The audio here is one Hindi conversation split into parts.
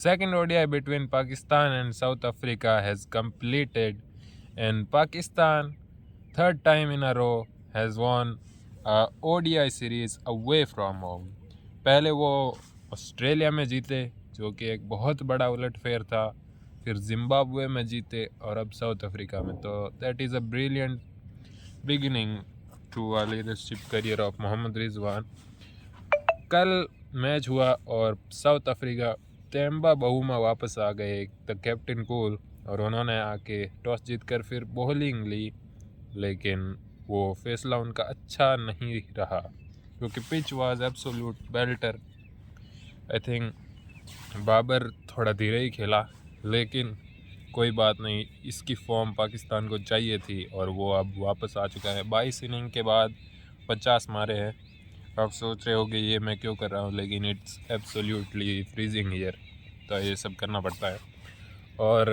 Second ODI between Pakistan and South Africa has completed, and Pakistan, third time in a row, has won a ODI series away from home. पहले वो ऑस्ट्रेलिया में जीते, जो कि एक बहुत बड़ा उलटफेर था, फिर जिम्बाब्वे में जीते और अब साउथ अफ्रीका में। तो that is a brilliant beginning to a leadership career of Mohammad Rizwan. कल मैच हुआ और साउथ अफ्रीका तेम्बा बहुमा वापस आ गए द कैप्टन कूल, और उन्होंने आके टॉस जीतकर फिर बॉलिंग ली, लेकिन वो फैसला उनका अच्छा नहीं रहा क्योंकि pitch was absolute belter. I think Babar थोड़ा धीरे ही खेला, लेकिन कोई बात नहीं, इसकी फॉर्म पाकिस्तान को चाहिए थी और वो अब वापस आ चुका है। 22 इनिंग के बाद 50 मारे हैं। आप सोच रहे होगे ये मैं क्यों कर रहा हूँ, लेकिन इट्स एब्सोल्युटली फ्रीजिंग हियर, तो ये सब करना पड़ता है। और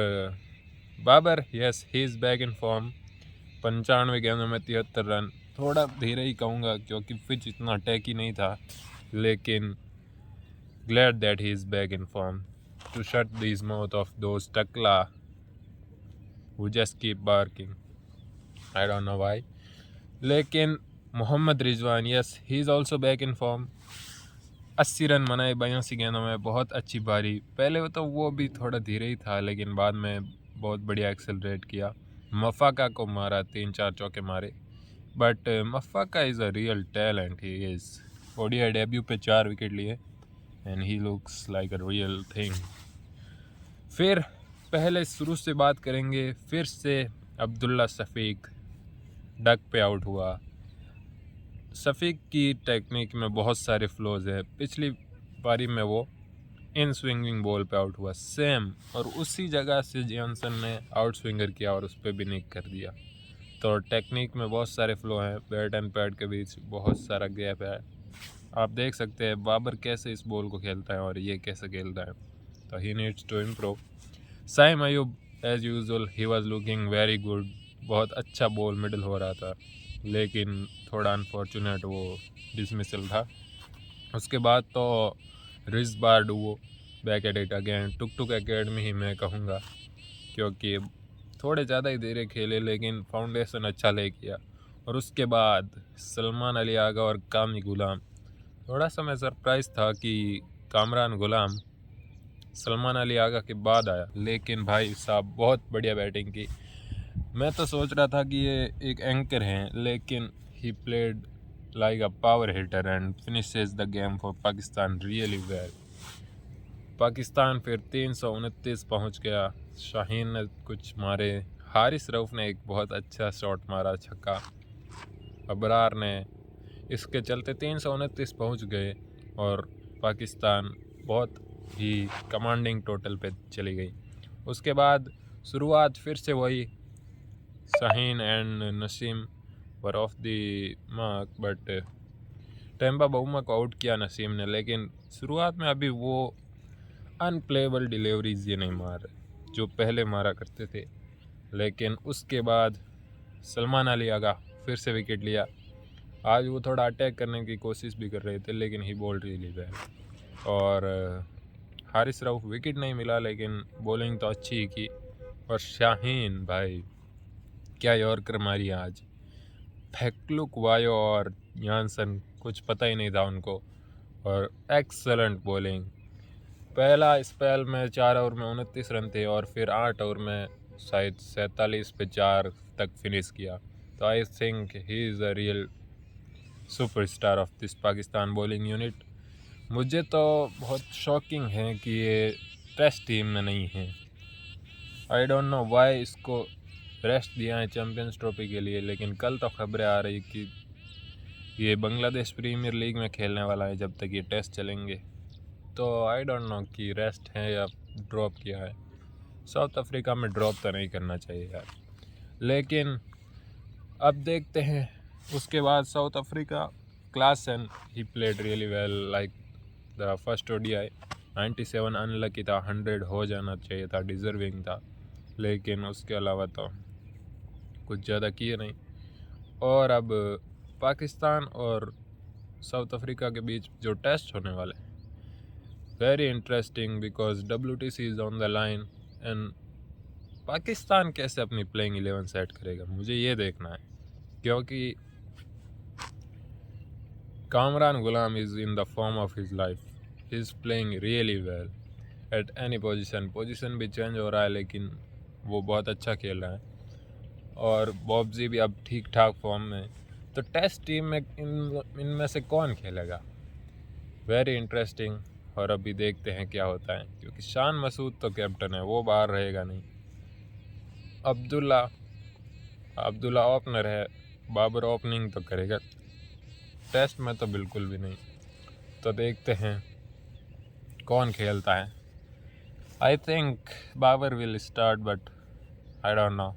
Babar, yes he is back in form. 95 गेंदों में 73 रन, थोड़ा धीरे ही कहूँगा क्योंकि पिच इतना टैकी नहीं था, लेकिन glad that he is back in form to shut this mouth of those टकला who just keep barking. I don't know why. लेकिन Mohammad Rizwan, yes he is also back in form. 80 run बनाए 82 गेंदों में, बहुत अच्छी पारी। पहले तो वो भी थोड़ा धीरे ही था, लेकिन बाद में बहुत बढ़िया एक्सेलरेट किया। मफाका को मारा, 3-4 चौके मारे, but Maphaka is a real talent. He is ODI debut पे 4 विकेट लिए and he looks like a real thing. फिर पहले शुरू से बात करेंगे, फिर से अब्दुल्ला शफीक डक पे आउट हुआ। शफीक की टेक्निक में बहुत सारे फ्लॉज हैं। पिछली पारी में वो इन स्विंगिंग बॉल पे आउट हुआ सेम, और उसी जगह से जॉनसन ने आउट स्विंगर किया और उस पर भी निक कर दिया। तो टेक्निक में बहुत सारे फ्लो हैं, बैट एंड पैड के बीच बहुत सारा गैप है। आप देख सकते हैं बाबर कैसे इस बॉल को खेलता है और ये कैसे खेलता है, तो he needs to improve. Saim Ayub as usual he was looking very good, बहुत अच्छा बॉल मिडल हो रहा था, लेकिन थोड़ा अनफॉर्चुनेट वो डिसमिसल था। उसके बाद तो रिजबार duo back at it again, tuk tuk academy ही मैं कहूँगा, क्योंकि थोड़े ज़्यादा ही धीरे खेले लेकिन फाउंडेशन अच्छा ले किया। और उसके बाद सलमान अली आगा और कामी गुलाम, थोड़ा सा मैं सरप्राइज़ था कि कामरान गुलाम सलमान अली आगा के बाद आया, लेकिन भाई साहब बहुत बढ़िया बैटिंग की। मैं तो सोच रहा था कि ये एक एंकर हैं, लेकिन he played like a power hitter and finishes the game for Pakistan really well. Pakistan फिर 329 पहुंच गया। शाहीन ने कुछ मारे, हारिस रऊफ ने एक बहुत अच्छा शॉट मारा छक्का, अबरार ने, इसके चलते 329 पहुंच गए और पाकिस्तान बहुत ही कमांडिंग टोटल पे चली गई। उसके बाद शुरुआत फिर से वही, Shaheen and Naseem were off the mark, but Temba Bavuma को आउट किया नसीम ने, लेकिन शुरुआत में अभी वो अनप्लेबल डिलीवरीज ये नहीं मार रहे जो पहले मारा करते थे। लेकिन उसके बाद सलमान अली आगा फिर से विकेट लिया। आज वो थोड़ा अटैक करने की कोशिश भी कर रहे थे, लेकिन ही बॉल्ड रियली वेल। और हारिस रऊफ विकेट नहीं मिला, लेकिन बॉलिंग तो अच्छी ही की। और शाहीन भाई क्या यॉर्कर मारी आज। फैक्लुक वायो और यानसन कुछ पता ही नहीं था उनको, और एक्सलेंट बॉलिंग। पहला स्पेल में 4 ओवर में 29 रन थे और फिर 8 ओवर में शायद 47 पे 4 तक फिनिश किया। तो I think he is a real superstar of this Pakistan bowling unit. मुझे तो बहुत शॉकिंग है कि ये टेस्ट टीम में नहीं है। आई डोंट नो वाई इसको रेस्ट दिया है चैम्पियंस ट्रॉफी के लिए, लेकिन कल तो खबरें आ रही कि ये बांग्लादेश प्रीमियर लीग में खेलने वाला है जब तक ये टेस्ट चलेंगे। तो आई डोंट नो कि रेस्ट है या ड्रॉप किया है। साउथ अफ्रीका में ड्रॉप तो नहीं करना चाहिए यार, लेकिन अब देखते हैं। उसके बाद south Africa class and he played really well like the first ODI. 97 unlucky था, 100 हो जाना चाहिए था, डिज़र्विंग था, लेकिन उसके अलावा तो कुछ ज़्यादा किए नहीं। और अब पाकिस्तान और साउथ अफ्रीका के बीच जो टेस्ट होने वाले, very interesting because WTC is on the line and Pakistan कैसे अपनी प्लेइंग 11 सेट करेगा, मुझे ये देखना है, क्योंकि Kamran Ghulam is in the form of his life, he is playing really well at any position भी चेंज हो रहा है लेकिन वो बहुत अच्छा खेल रहा है। और बॉब्जी भी अब ठीक ठाक फॉर्म में, तो टेस्ट टीम में इनमें से कौन खेलेगा, वेरी इंटरेस्टिंग। और अभी देखते हैं क्या होता है, क्योंकि शान मसूद तो कैप्टन है, वो बाहर रहेगा नहीं। अब्दुल्ला ओपनर है, बाबर ओपनिंग तो करेगा, टेस्ट में तो बिल्कुल भी नहीं। तो देखते हैं कौन खेलता है। I think Babar will start but I don't know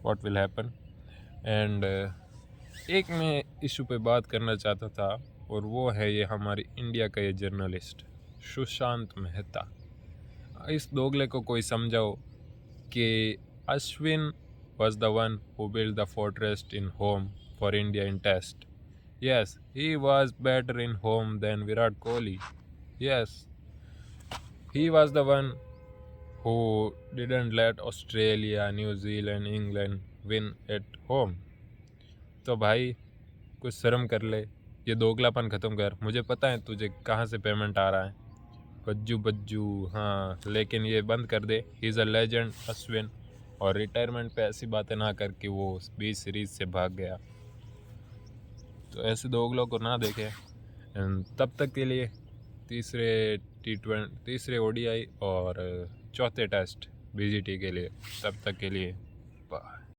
what will happen. And एक मैं इशू पे बात करना चाहता था, और वो है ये हमारी इंडिया का ये जर्नलिस्ट सुशांत मेहता। इस दोगले को कोई समझाओ कि Ashwin was the one who built the fortress in home for India in test. Yes, he was better in home than Virat Kohli. Yes, he was the one who didn't let Australia, New Zealand, England win at home. तो भाई कुछ शर्म कर ले, ये दोगलापन ख़त्म कर। मुझे पता है तुझे कहाँ से पेमेंट आ रहा है, बज्जू, हाँ, लेकिन ये बंद कर दे। He is a legend Ashwin, और रिटायरमेंट पे ऐसी बातें ना कर कि वो 20 सीरीज़ से भाग गया। तो ऐसे दोगलों को ना देखें। तब तक के लिए तीसरे ODI और चौथे टेस्ट BGT के लिए, तब तक के लिए